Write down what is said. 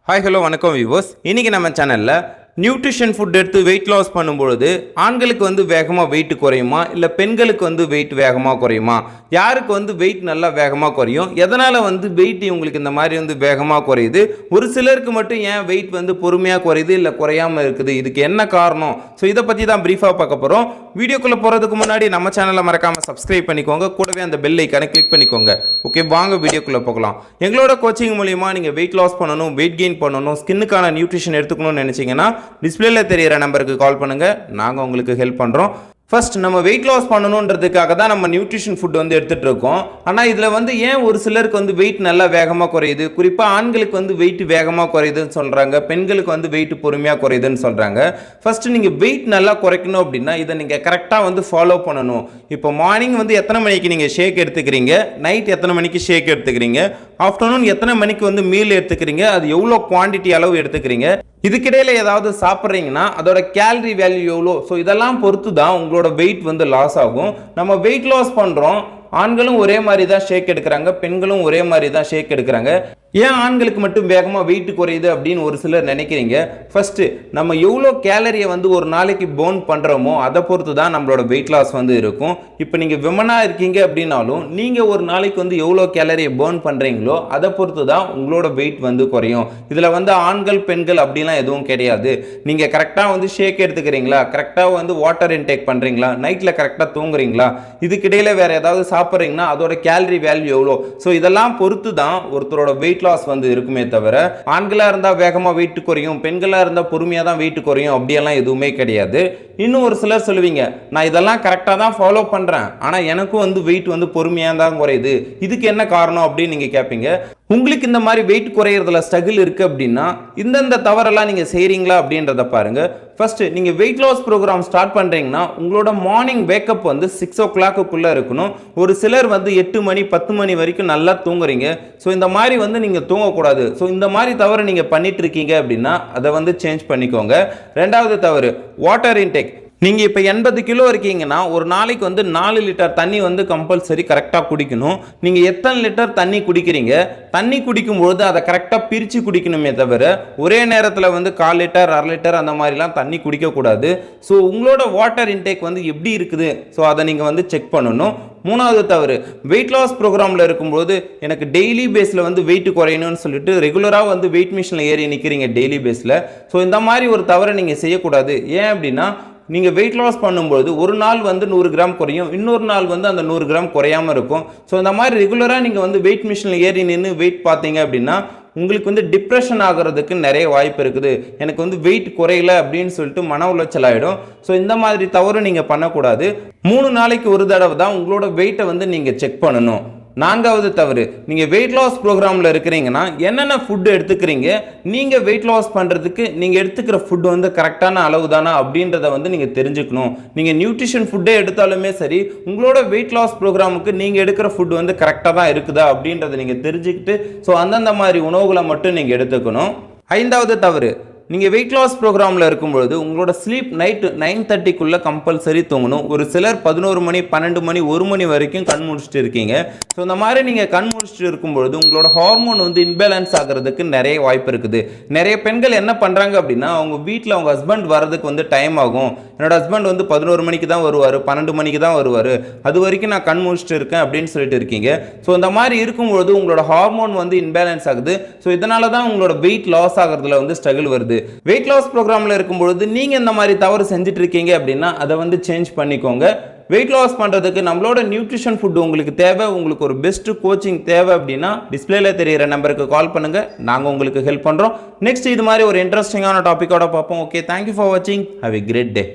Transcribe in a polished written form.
Hi hello வணக்கம் viewers. இன்றைக்கி நம்ம சேனலில் நியூட்ரிஷன் ஃபுட் எடுத்து வெயிட் லாஸ் பண்ணும்பொழுது ஆண்களுக்கு வந்து வேகமாக வெயிட் குறையுமா இல்லை பெண்களுக்கு வந்து வெயிட் வேகமாக குறையுமா, யாருக்கு வந்து வெயிட் நல்லா வேகமாக குறையும், எதனால் வந்து வெயிட் இவங்களுக்கு இந்த மாதிரி வந்து வேகமாக குறையுது, ஒரு சிலருக்கு மட்டும் ஏன் வெயிட் வந்து பொறுமையாக குறையுது இல்லை குறையாமல் இருக்குது, இதுக்கு என்ன காரணம், ஸோ இதை பற்றி தான் ப்ரீஃபாக பார்க்க போகிறோம். வீடியோக்குள்ளே போகிறதுக்கு முன்னாடி நம்ம சேனலை மறக்காமல் சப்ஸ்கிரைப் பண்ணிக்கோங்க, கூடவே அந்த பெல் ஐக்கானை கிளிக் பண்ணிக்கோங்க. ஓகே, வாங்க வீடியோக்குள்ளே போகலாம். எங்களோட கோச்சிங் மூலிமா நீங்கள் வெயிட் லாஸ் பண்ணணும், வெயிட் கெயின் பண்ணணும், ஸ்கின்னுக்கான நியூட்ரிஷன் எடுத்துக்கணும்னு நினச்சிங்கன்னா டிஸ்பிளேல தெரியிற நம்பருக்கு கால் பண்ணுங்க, நாங்க உங்களுக்கு ஹெல்ப் பண்றோம். ஃபர்ஸ்ட் நம்ம வெயிட் லாஸ் பண்ணணுன்றதுக்காக தான் நம்ம நியூட்ரிஷன் ஃபுட் வந்து எடுத்துகிட்டு இருக்கோம். ஆனால் இதில் வந்து ஏன் ஒரு சிலருக்கு வந்து வெயிட் நல்லா வேகமாக குறையுது, குறிப்பாக ஆண்களுக்கு வந்து வெயிட் வேகமாக குறையுதுன்னு சொல்கிறாங்க, பெண்களுக்கு வந்து வெயிட் பொறுமையாக குறையுதுன்னு சொல்கிறாங்க. ஃபர்ஸ்ட் நீங்கள் வெயிட் நல்லா குறைக்கணும் அப்படின்னா இதை நீங்கள் கரெக்டாக வந்து ஃபாலோ பண்ணணும். இப்போ மார்னிங் வந்து எத்தனை மணிக்கு நீங்கள் ஷேக் எடுத்துக்கிறீங்க, நைட் எத்தனை மணிக்கு ஷேக் எடுத்துக்கிறீங்க, ஆஃப்டர்நூன் எத்தனை மணிக்கு வந்து மீல் எடுத்துக்கிறீங்க, அது எவ்வளோ குவான்டிட்டி அளவு எடுத்துக்கிறீங்க, இதுக்கிடையில் ஏதாவது சாப்பிட்றீங்கன்னா அதோட கேலரி வேல்யூ எவ்வளோ, ஸோ இதெல்லாம் பொறுத்து தான் உங்களோட வெயிட் வந்து லாஸ் ஆகும். நம்ம வெயிட் லாஸ் பண்ணுறோம், ஆண்களும் ஒரே மாதிரி தான் ஷேக் எடுக்கிறாங்க, பெண்களும் ஒரே மாதிரி தான் ஷேக் எடுக்கிறாங்க. ஏன் ஆண்களுக்கு மட்டும் வேகமாக வெயிட் குறையுது அப்படின்னு ஒரு சிலர் நினைக்கிறீங்க. ஃபர்ஸ்ட் நம்ம எவ்வளோ கேலரியை வந்து ஒரு நாளைக்கு பர்ன் பண்ணுறோமோ அதை பொறுத்து தான் நம்மளோட வெயிட் லாஸ் வந்து இருக்கும். இப்போ நீங்கள் விமனாக இருக்கீங்க அப்படின்னாலும் நீங்கள் ஒரு நாளைக்கு வந்து எவ்வளோ கேலரியை பர்ன் பண்ணுறீங்களோ அதை பொறுத்து தான் உங்களோட வெயிட் வந்து குறையும். இதில் வந்து ஆண்கள் பெண்கள் அப்படிலாம் எதுவும் கிடையாது. நீங்கள் கரெக்டாக வந்து ஷேக் எடுத்துக்கிறீங்களா, கரெக்டாக வந்து வாட்டர் இன்டேக் பண்ணுறீங்களா, நைட்டில் கரெக்டாக தூங்குறீங்களா, இதுக்கிடையில் வேறு ஏதாவது சாப்பிட்றீங்கன்னா அதோட கேலரி வேல்யூ எவ்வளோ, ஸோ இதெல்லாம் பொறுத்து தான் ஒருத்தரோட வெயிட் லாஸ் வந்து இருக்குமே தவிர ஆண்களா இருந்தா வேகமா வெயிட் குறையும், பெண்களா இருந்தா பொறுமையா தான் வெயிட் குறையும் அப்படியெல்லாம் எதுவுமே கிடையாது. இன்னும் ஒரு சிலர் சொல்லுவீங்க, நான் இதெல்லாம் கரெக்டா தான் ஃபாலோ பண்றேன், ஆனா எனக்கும் வந்து வெயிட் வந்து பொறுமையா தான் குறையுது, இதுக்கு என்ன காரணம் அப்படின்னு நீங்க கேட்பீங்க. உங்களுக்கு இந்த மாதிரி வெயிட் குறையிறதுல ஸ்ட்ரகிள் இருக்கு அப்படின்னா இந்தந்த தவறெல்லாம் நீங்க செய்றீங்களா அப்படின்றத பாருங்க. ஃபர்ஸ்ட் நீங்க வெயிட் லாஸ் ப்ரோக்ராம் ஸ்டார்ட் பண்றீங்கன்னா உங்களோட மார்னிங் வேக்கப் வந்து 6 o'clock இருக்கணும். ஒரு சிலர் வந்து 8 மணி 10 மணி வரைக்கும் நல்லா தூங்குறீங்க, ஸோ இந்த மாதிரி வந்து நீங்க தூங்கக்கூடாது. ஸோ இந்த மாதிரி தவறு நீங்க பண்ணிட்டு இருக்கீங்க அப்படின்னா அதை வந்து சேஞ்ச் பண்ணிக்கோங்க. ரெண்டாவது தவறு, வாட்டர் இன்டேக். நீங்கள் இப்போ 80 கிலோ இருக்கீங்கன்னா ஒரு நாளைக்கு வந்து 4 லிட்டர் தண்ணி வந்து கம்பல்சரி கரெக்டாக குடிக்கணும். நீங்கள் எத்தனை லிட்டர் தண்ணி குடிக்கிறீங்க, தண்ணி குடிக்கும்பொழுது அதை கரெக்டாக பிரித்து குடிக்கணுமே தவிர ஒரே நேரத்தில் வந்து 1/4 லிட்டர் 1/2 லிட்டர் அந்த மாதிரிலாம் தண்ணி குடிக்கக்கூடாது. ஸோ உங்களோட வாட்டர் இன்டேக் வந்து எப்படி இருக்குது, ஸோ அதை நீங்கள் வந்து செக் பண்ணணும். மூணாவது தவறு, வெயிட் லாஸ் ப்ரோக்ராமில் இருக்கும்போது எனக்கு டெய்லி பேஸில் வந்து வெயிட் குறையணும்னு சொல்லிட்டு ரெகுலராக வந்து வெயிட் மிஷினில் ஏறி நிற்கிறீங்க டெய்லி பேஸில். ஸோ இந்த மாதிரி ஒரு தவறை நீங்கள் செய்யக்கூடாது. ஏன் அப்படின்னா நீங்கள் வெயிட் லாஸ் பண்ணும்போது ஒரு நாள் வந்து 100 கிராம் குறையும், இன்னொரு நாள் வந்து அந்த 100 கிராம் குறையாமல் இருக்கும். ஸோ இந்த மாதிரி ரெகுலராக நீங்கள் வந்து வெயிட் மிஷினில் ஏறி நின்று வெயிட் பார்த்தீங்க அப்படின்னா உங்களுக்கு வந்து டிப்ரெஷன் ஆகிறதுக்கு நிறைய வாய்ப்பு இருக்குது. எனக்கு வந்து வெயிட் குறையல அப்படின்னு சொல்லிட்டு மன உளைச்சல் ஆகிடும். ஸோ இந்த மாதிரி தவறு நீங்கள் பண்ணக்கூடாது. 3 நாளைக்கு ஒரு தடவை தான் உங்களோட வெயிட்டை வந்து நீங்கள் செக் பண்ணணும். நான்காவது தவறு, நீங்கள் வெயிட் லாஸ் ப்ரோக்ராமில் இருக்கிறீங்கன்னா என்னென்ன ஃபுட்டு எடுத்துக்கிறீங்க, நீங்கள் வெயிட் லாஸ் பண்ணுறதுக்கு நீங்கள் எடுத்துக்கிற ஃபுட்டு வந்து கரெக்டான அளவு தானா அப்படின்றத வந்து நீங்கள் தெரிஞ்சுக்கணும். நீங்கள் நியூட்ரிஷன் ஃபுட்டே எடுத்தாலுமே சரி, உங்களோட வெயிட் லாஸ் ப்ரோக்ராமுக்கு நீங்கள் எடுக்கிற ஃபுட்டு வந்து கரெக்டாக தான் இருக்குதா அப்படின்றத நீங்கள் தெரிஞ்சுக்கிட்டு ஸோ அந்தந்த மாதிரி உணவுகளை மட்டும் நீங்கள் எடுத்துக்கணும். ஐந்தாவது தவறு, நீங்கள் வெயிட் லாஸ் ப்ரோக்ராமில் இருக்கும்பொழுது உங்களோட ஸ்லீப் நைட்டு 9:30 கம்பல்சரி தூங்கணும். ஒரு சிலர் 11 மணி 12 மணி 1 மணி வரைக்கும் கண் முடிச்சுட்டு இருக்கீங்க. ஸோ இந்த மாதிரி நீங்கள் கண் முடிச்சுட்டு இருக்கும்பொழுது உங்களோட ஹார்மோன் வந்து இன்பேலன்ஸ் ஆகிறதுக்கு நிறைய வாய்ப்பு இருக்குது. நிறைய பெண்கள் என்ன பண்ணுறாங்க அப்படின்னா அவங்க வீட்டில் அவங்க ஹஸ்பண்ட் வரதுக்கு வந்து டைம் ஆகும், என்னோட ஹஸ்பண்ட் வந்து 11 மணிக்கு தான் வருவார், 12 மணிக்கு தான் வருவார், அது வரைக்கும் நான் கண் முடிச்சுட்டு இருக்கேன் அப்படின்னு சொல்லிட்டு இருக்கீங்க. ஸோ இந்த மாதிரி இருக்கும்பொழுது உங்களோட ஹார்மோன் வந்து இன்பேலன்ஸ் ஆகுது. ஸோ இதனால தான் உங்களோட வெயிட் லாஸ் ஆகிறதுல வந்து ஸ்ட்ரகிள் வருது. வெயிட் லாஸ் ப்ரோக்ராம்ல இருக்கும்பொழுது நீங்க இந்த மாதிரி தவறு செஞ்சுட்டு இருக்கீங்க அப்படின்னா அதை வந்து சேஞ்ச் பண்ணிக்கோங்க. வெயிட் லாஸ் பண்றதுக்கு நம்மளோட நியூட்ரிஷன் ஃபுட் உங்களுக்கு தேவை, உங்களுக்கு ஒரு பெஸ்ட் கோச்சிங் தேவை அப்படின்னா டிஸ்பிளேல தெரியிற நம்பருக்கு கால் பண்ணுங்க, நாங்க உங்களுக்கு ஹெல்ப் பண்றோம். நெக்ஸ்ட் இது மாதிரி ஒரு இன்ட்ரெஸ்டிங்கான டாபிக்கோட பார்ப்போம். ஓகே, தேங்க்யூ ஃபார் வாட்சிங், ஹேவ் எ கிரேட் டே.